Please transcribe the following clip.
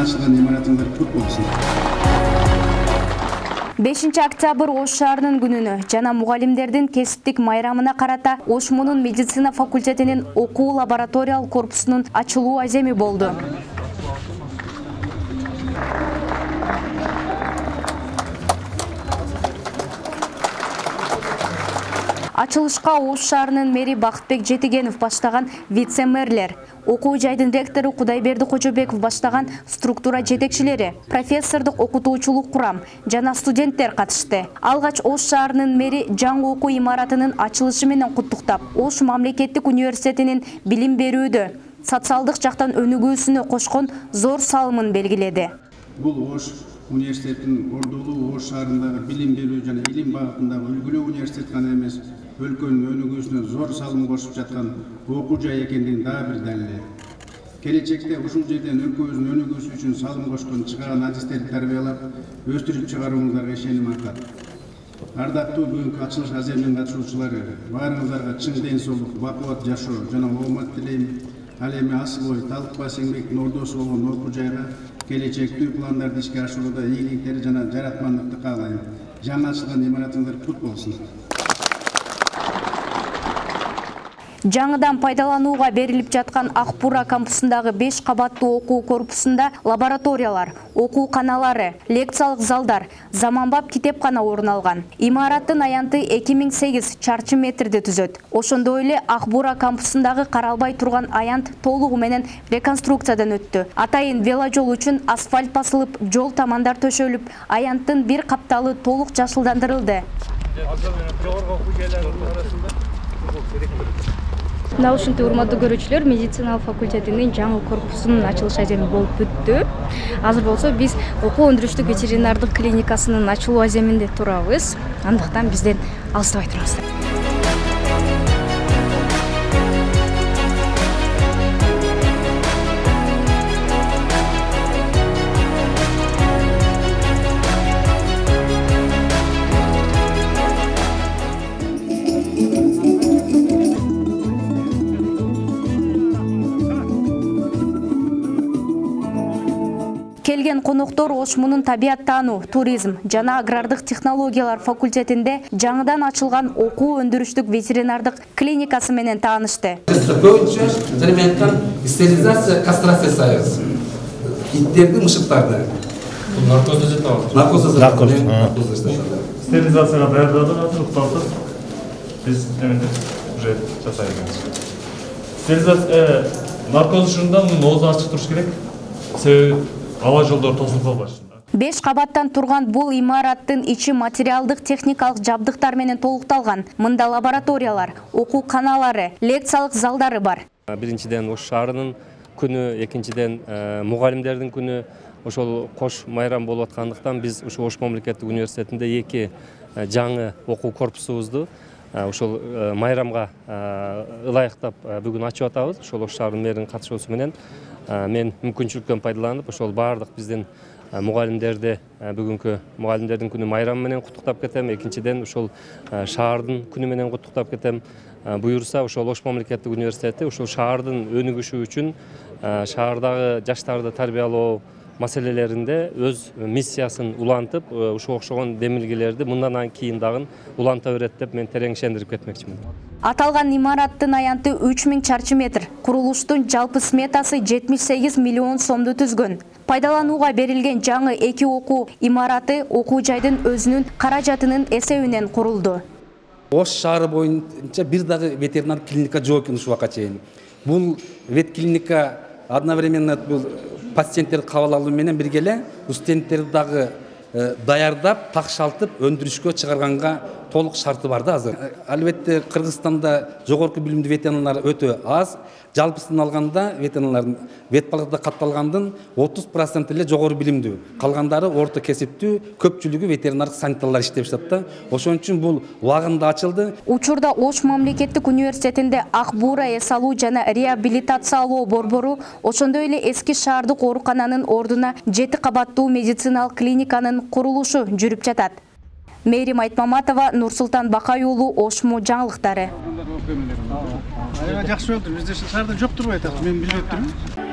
açılган имаратыңдар кут болсун. 5 октябрь Ош шаарынын күнүнө жана мугалимдердин кесиптик майрамына карата Ошмунун медицина факультетинин окуу лабораториялык корпусунун ачылуу аземи болду. Ачылышка Ош шаарынын мэри Бактыбек Жетигенов баштаган вице-мэрлер, окуу жайдын ректору Кудайберди Кожобеков баштаган структура жетекчилери, профессордук окутуучулук курам жана студенттер катышты. Алгач Ош шаарынын мэри жаңы окуу имаратынын ачылышы менен куттуктап, Ош мамлекеттик университетинин билим берүүдө социалдык жактан өнүгүүсүнө кошкон зор салымын белгиледи. Бул Ош университетинин ордулуу Ош шаарындагы билим берүү жана илим багытындагы үлгүлүү университет гана эмес, өлкөнүн өнүгүүсүнө зор салым кошуп жаткан окуу жай экендигин дагы бир далили. Келечекте ушул жерден өлкөбүздүн өнүгүүсү үчүн салым кошкон чыгаан адистерди тарбиялап, өстүрүп чыгарууңуздарга ишеним артат. Ардактуу бүгүнкү ачылыш аземинин катышуучулары, баарыңыздарга чың ден соолук, бакубат жашоо жана оомат тилейм. Ал эми асыл ой, талыкпас эмгектин ордосу болгон окуу жайга келечектүү пландарды ишке ашырууда ийгиликтер жана жараткмандыкты каалайм. Жаңы ачылган имаратыңыздар кут болсун. Жаңыдан пайдаланууга берилип жаткан Акбура кампусундагы 5 кабаттуу окуу корпусунда лабораториялар, окуу каналары, лекциялык залдар, заманбап китепкана орун алган. Имараттын аянты 2008 чарчы метрди түзөт. Ошондой эле Акбура кампусундагы каралбай турган аянт толугу менен реконструкциядан өттү. Атайын веложол үчүн асфальт басылып, жол тамандар төшөлүп, аянттын бир капталы толук жашылдандырылды. Мына ушинтип урматтуу көрүүчүлөр, медицина факультетинин жаңы корпусунун ачылыш аземи болуп бүттү. Азыр болсо биз окуу өндүрүштүк ветеринардык клиникасынын ачылуу аземинде турабыз. Андыктан бизден алыстабай туруңуздар. Келген коноктор Ошмунун табияттануу, туризм жана агрардык технологиялар факультетинде жаңыдан ачылган окуу өндүрүштүк ветеринардык клиникасы менен таанышты. Стерилизация, кастрация союз. Иттерди, мышыктарды. Наркоз жасап атабыз. Стерилизацияга даярдадык, укталтып. Биз уже жасайбыз. Стерилизация наркоз ушунда оозу ачык туруш керек. Себеби ава жолдор тосулуп калбаш. 5 кабаттан турган бул имараттын ичи материалдык техникалык жабдыктар менен толукталган. Мында лабораториялар, окуу каналары, лекциялык залдары бар. Биринчиден Ош шаарынын күнү, экинчиден мугалимдердин күнү, ошол кош майрам болуп аткандыктан биз ушу Ош мамлекеттик университетинде 2 жаңы окуу корпусубузду ошол майрамга ылайыктап бүгүн ачып атабыз. Ошол Ош шаарынын мэринин катышуусу менен мен мүмкүнчүлүктөн пайдаланып, ошол баардык биздин мугалимдерди бүгүнкү мугалимдердин күнү майрамы менен куттуктап кетем. Экинчиден ошол шаардын күнү менен куттуктап кетем. Буюрса, ошол Ош мамлекеттик университети ошол шаардын өнүгүшү үчүн шаардагы жаштарды тарбиялоо маселелеринде өз миссиясын улантып, ушуга окшогон демилгелерди мындан кийин дагы уланта берет деп мен терең ишендирип кетмекчимин. Аталган имараттын аянты 3000 чарчы метр. Курулуштун жалпы сметасы 78 миллион сомду түзгөн. Пайдаланууга берилген жаңы 2 окуу имараты окуу жайдын өзүнүн каражатынын эсебинен курулду. Ош шаары боюнча бир дагы ветеринар клиника жок экен ушул убакка чейин. Бул вет клиника одновременно бул пациенттерди кабыл алуу менен бирге эле студенттерди дагы даярдап, такшалтып, өндүрүшкө чыгарганга толук шарты бар да азыр. Албетте Кыргызстанда жогорку билимдүү ветеринарлар өтө аз. Жалпысын алганда ветеринарлардын вет балыкта катталгандын 30% эле жогору билимдүү. Калгандары орто кесиптүү, көпчүлүгү ветеринардык санитарлар иштеп жатат. Ошон үчүн бул убагында ачылды. Учурда Ош мамлекеттик университетинде Акбура эс алуу жана реабилитациялоо борбору, ошондой эле эски шаардык оорукананын ордуна 7 кабаттуу медициналык клиниканын курулушу жүрүп жатат. Мээрим Айтмаматова, Нурсултан Бакай уулу, Ошму жаңылыктары. Жакшы болду, бизде шаарда жок турбайт, мен билип өттүрмүн.